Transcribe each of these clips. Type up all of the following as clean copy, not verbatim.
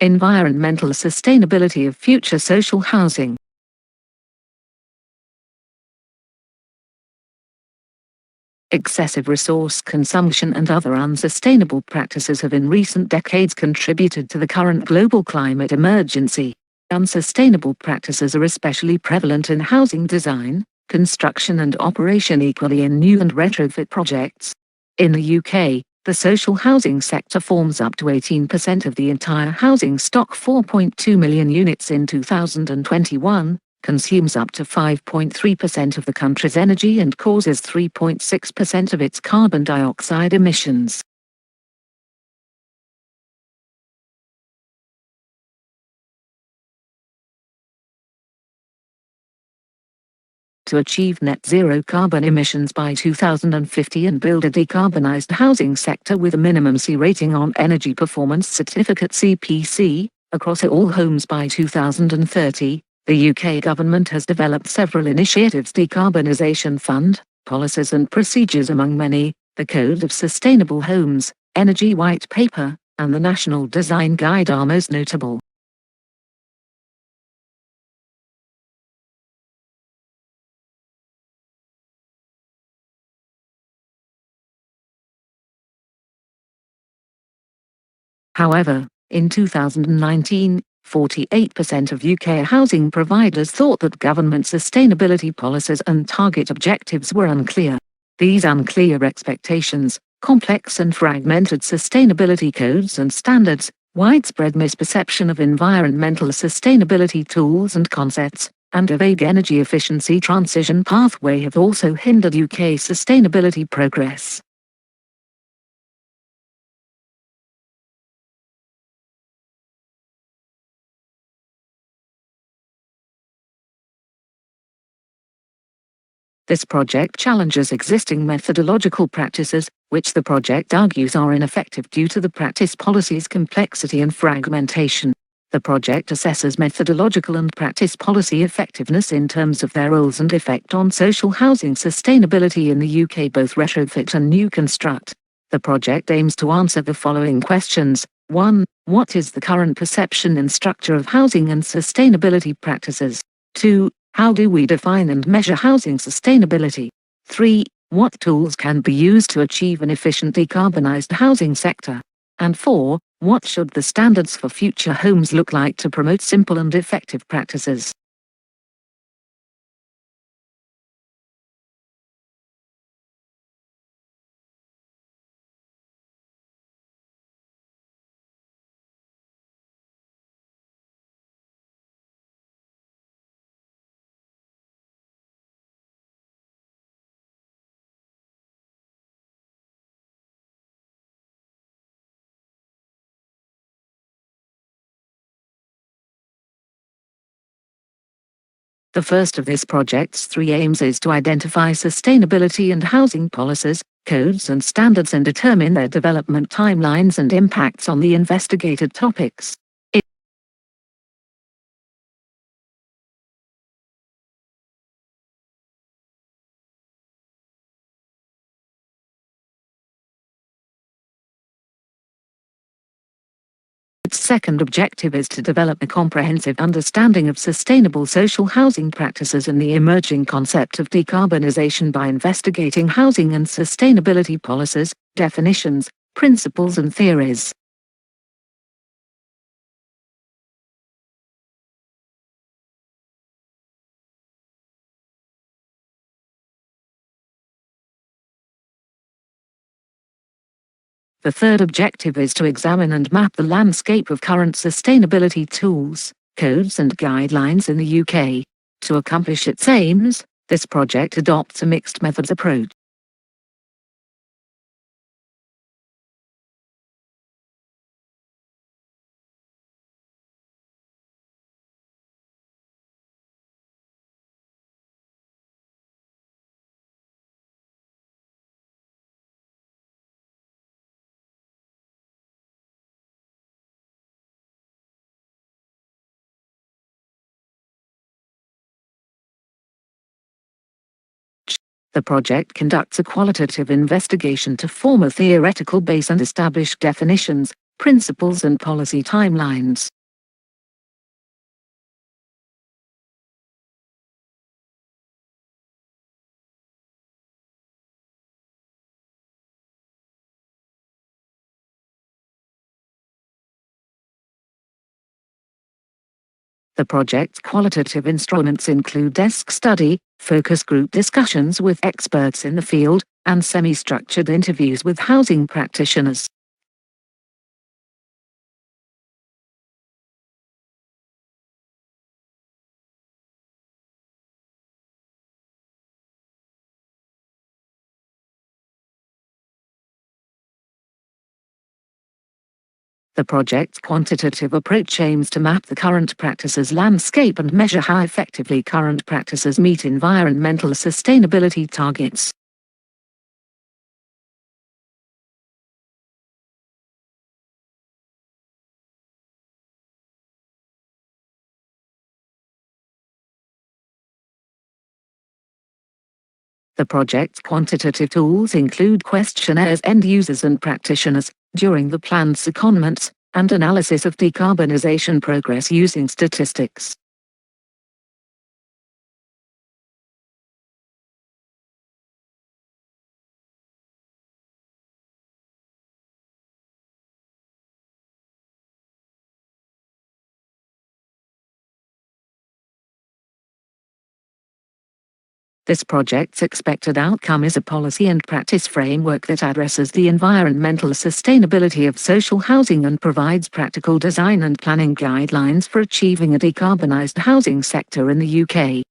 Environmental sustainability of future social housing. Excessive resource consumption and other unsustainable practices have in recent decades contributed to the current global climate emergency. Unsustainable practices are especially prevalent in housing design, construction and operation, equally in new and retrofit projects. In the UK, the social housing sector forms up to 18% of the entire housing stock, 4.2 million units in 2021, consumes up to 5.3% of the country's energy and causes 3.6% of its carbon dioxide emissions. To achieve net zero carbon emissions by 2050 and build a decarbonised housing sector with a minimum C rating on Energy Performance Certificate (CPC) across all homes by 2030, the UK government has developed several initiatives: Decarbonisation Fund, policies and procedures among many, the Code of Sustainable Homes, Energy White Paper, and the National Design Guide are most notable. However, in 2019, 48% of UK housing providers thought that government sustainability policies and target objectives were unclear. These unclear expectations, complex and fragmented sustainability codes and standards, widespread misperception of environmental sustainability tools and concepts, and a vague energy efficiency transition pathway have also hindered UK sustainability progress. This project challenges existing methodological practices, which the project argues are ineffective due to the practice policy's complexity and fragmentation. The project assesses methodological and practice policy effectiveness in terms of their roles and effect on social housing sustainability in the UK, both retrofit and new construct. The project aims to answer the following questions. 1. What is the current perception and structure of housing and sustainability practices? 2. How do we define and measure housing sustainability? 3. What tools can be used to achieve an efficient decarbonised housing sector? And 4. What should the standards for future homes look like to promote simple and effective practices? The first of this project's three aims is to identify sustainability and housing policies, codes and standards and determine their development timelines and impacts on the investigated topics. Its second objective is to develop a comprehensive understanding of sustainable social housing practices and the emerging concept of decarbonisation by investigating housing and sustainability policies, definitions, principles and theories. The third objective is to examine and map the landscape of current sustainability tools, codes and guidelines in the UK. To accomplish its aims, this project adopts a mixed methods approach. The project conducts a qualitative investigation to form a theoretical base and establish definitions, principles and policy timelines. The project's qualitative instruments include desk study, focus group discussions with experts in the field, and semi-structured interviews with housing practitioners. The project's quantitative approach aims to map the current practices landscape and measure how effectively current practices meet environmental sustainability targets. The project's quantitative tools include questionnaires end users and practitioners during the planned secondments, and analysis of decarbonisation progress using statistics. This project's expected outcome is a policy and practice framework that addresses the environmental sustainability of social housing and provides practical design and planning guidelines for achieving a decarbonised housing sector in the UK.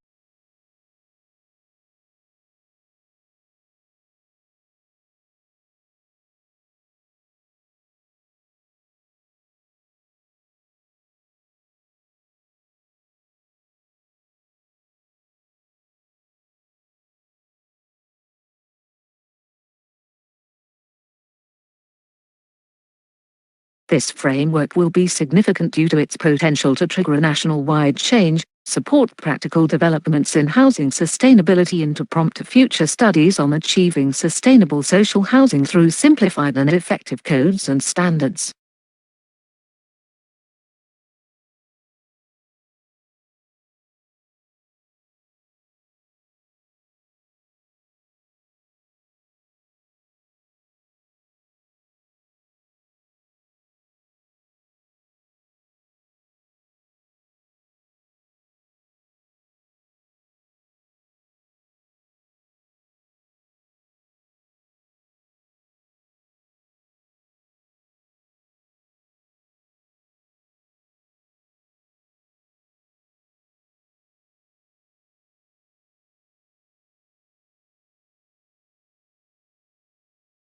This framework will be significant due to its potential to trigger a national-wide change, support practical developments in housing sustainability, and to prompt future studies on achieving sustainable social housing through simplified and effective codes and standards.